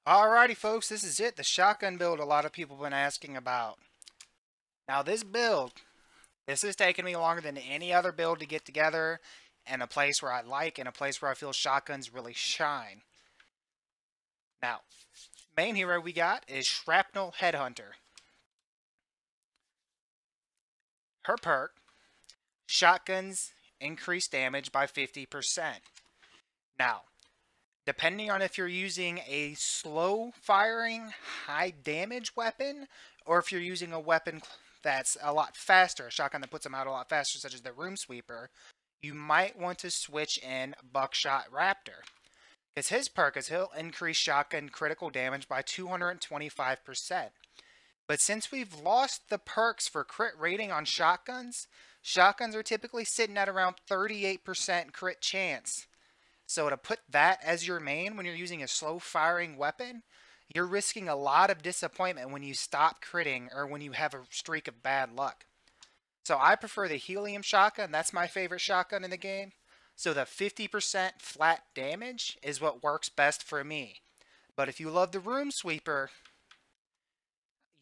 Alrighty folks, this is it, the shotgun build a lot of people have been asking about. Now this build, this has taken me longer than any other build to get together and a place where I like and a place where I feel shotguns really shine. Now, main hero we got is Shrapnel Headhunter. Her perk, shotguns increase damage by 50%. Now, depending on if you're using a slow firing, high damage weapon, or if you're using a weapon that's a lot faster, a shotgun that puts them out a lot faster, such as the Room Sweeper, you might want to switch in Buckshot Raptor. Because his perk is he'll increase shotgun critical damage by 225%. But since we've lost the perks for crit rating on shotguns, shotguns are typically sitting at around 38% crit chance. So to put that as your main when you're using a slow firing weapon, you're risking a lot of disappointment when you stop critting or when you have a streak of bad luck. So I prefer the Helium shotgun. That's my favorite shotgun in the game. So the 50% flat damage is what works best for me. But if you love the Room Sweeper,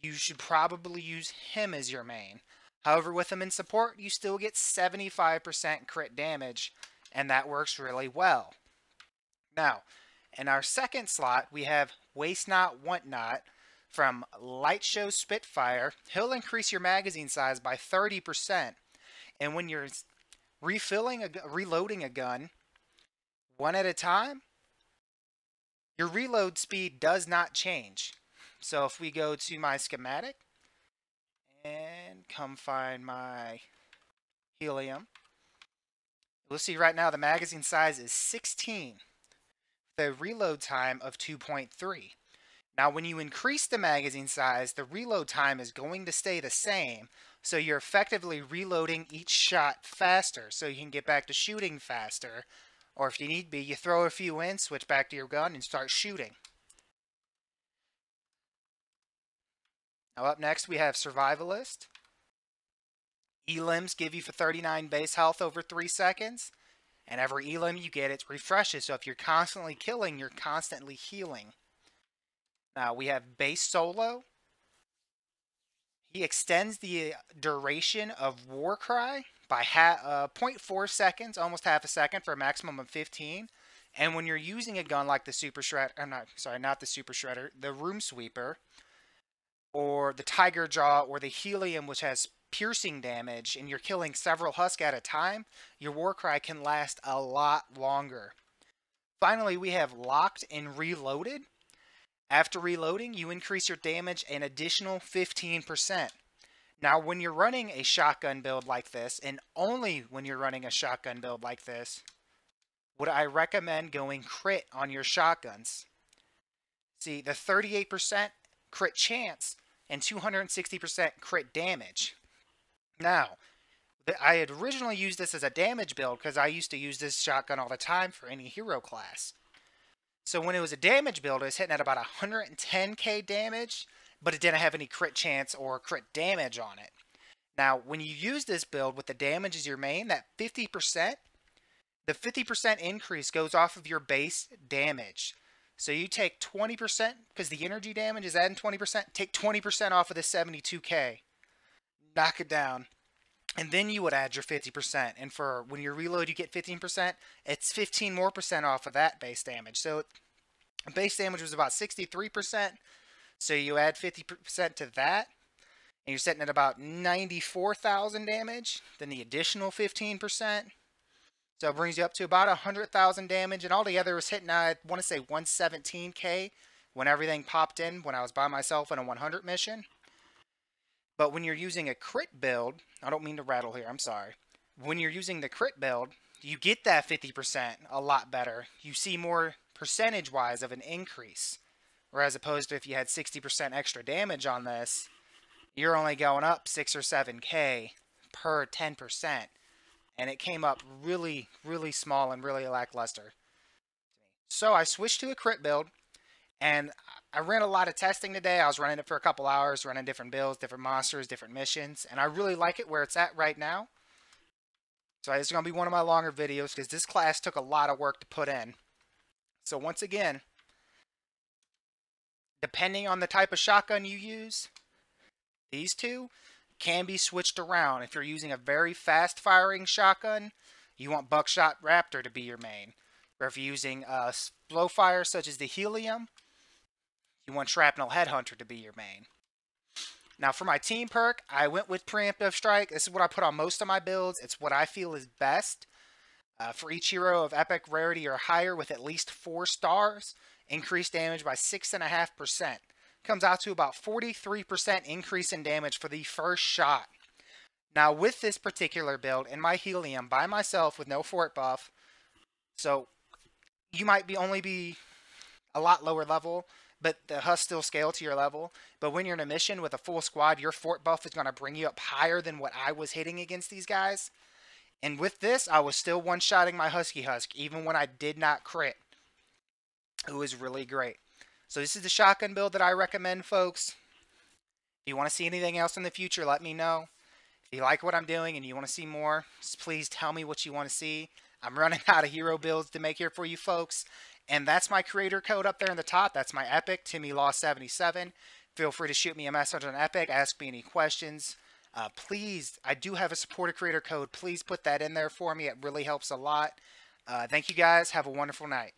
you should probably use him as your main. However, with him in support, you still get 75% crit damage, and that works really well. Now, in our second slot, we have Waste Not, Want Not from Light Show Spitfire. He'll increase your magazine size by 30%. And when you're reloading a gun one at a time, your reload speed does not change. So if we go to my schematic and come find my Helium, we'll see right now the magazine size is 16. The reload time of 2.3. Now when you increase the magazine size, the reload time is going to stay the same, so you're effectively reloading each shot faster, so you can get back to shooting faster, or if you need be, you throw a few in, switch back to your gun, and start shooting. Now up next we have Survivalist. Elims give you for 39 base health over 3 seconds, and every elim you get, it refreshes, so if you're constantly killing, you're constantly healing. Now we have Base Solo. He extends the duration of Warcry by 0.4 seconds, almost half a second, for a maximum of 15. And when you're using a gun like the Super Shredder, not the Super Shredder, the Room Sweeper, or the Tiger Jaw, or the Helium, which has piercing damage, and you're killing several husks at a time, your Warcry can last a lot longer. Finally, we have Locked and Reloaded. After reloading, you increase your damage an additional 15%. Now, when you're running a shotgun build like this, and only when you're running a shotgun build like this, would I recommend going crit on your shotguns. See, the 38% crit chance and 260% crit damage. Now, I had originally used this as a damage build because I used to use this shotgun all the time for any hero class. So when it was a damage build, it was hitting at about 110k damage, but it didn't have any crit chance or crit damage on it. Now, when you use this build with the damage as your main, that 50%, the 50% increase goes off of your base damage. So you take 20%, because the energy damage is adding 20%, take 20% off of the 72k. Knock it down. And then you would add your 50%. And for when you reload, you get 15%. It's 15 more percent off of that base damage. So base damage was about 63%. So you add 50% to that. And you're sitting at about 94,000 damage. Then the additional 15%. So it brings you up to about 100,000 damage. And altogether it was hitting, I want to say 117k when everything popped in when I was by myself in a 100 mission. But when you're using a crit build, I don't mean to rattle here, I'm sorry. When you're using the crit build, you get that 50% a lot better. You see more percentage-wise of an increase. Whereas opposed to if you had 60% extra damage on this, you're only going up 6 or 7k per 10%. And it came up really, really small and really lackluster. So I switched to a crit build. And I ran a lot of testing today. I was running it for a couple hours, running different builds, different monsters, different missions. And I really like it where it's at right now. So it's going to be one of my longer videos because this class took a lot of work to put in. So once again, Depending on the type of shotgun you use, these two can be switched around. If you're using a very fast firing shotgun, you want Buckshot Raptor to be your main. Or if you're using a slow fire such as the Helium, you want Shrapnel Headhunter to be your main. Now for my team perk, I went with Preemptive Strike. This is what I put on most of my builds. It's what I feel is best. For each hero of epic rarity or higher with at least 4 stars, increase damage by 6.5%. Comes out to about 43% increase in damage for the first shot. Now with this particular build in my Helium by myself with no fort buff, so you might only be a lot lower level, but the husks still scale to your level. But when you're in a mission with a full squad, your fort buff is going to bring you up higher than what I was hitting against these guys. And with this, I was still one-shotting my Husky Husk, even when I did not crit. It was really great. So this is the shotgun build that I recommend, folks. If you want to see anything else in the future, let me know. If you like what I'm doing and you want to see more, please tell me what you want to see. I'm running out of hero builds to make here for you folks. And that's my creator code up there in the top. That's my Epic, TimmyLaw77. Feel free to shoot me a message on Epic. Ask me any questions. Please, I do have a supporter creator code. Please put that in there for me. It really helps a lot. Thank you guys. Have a wonderful night.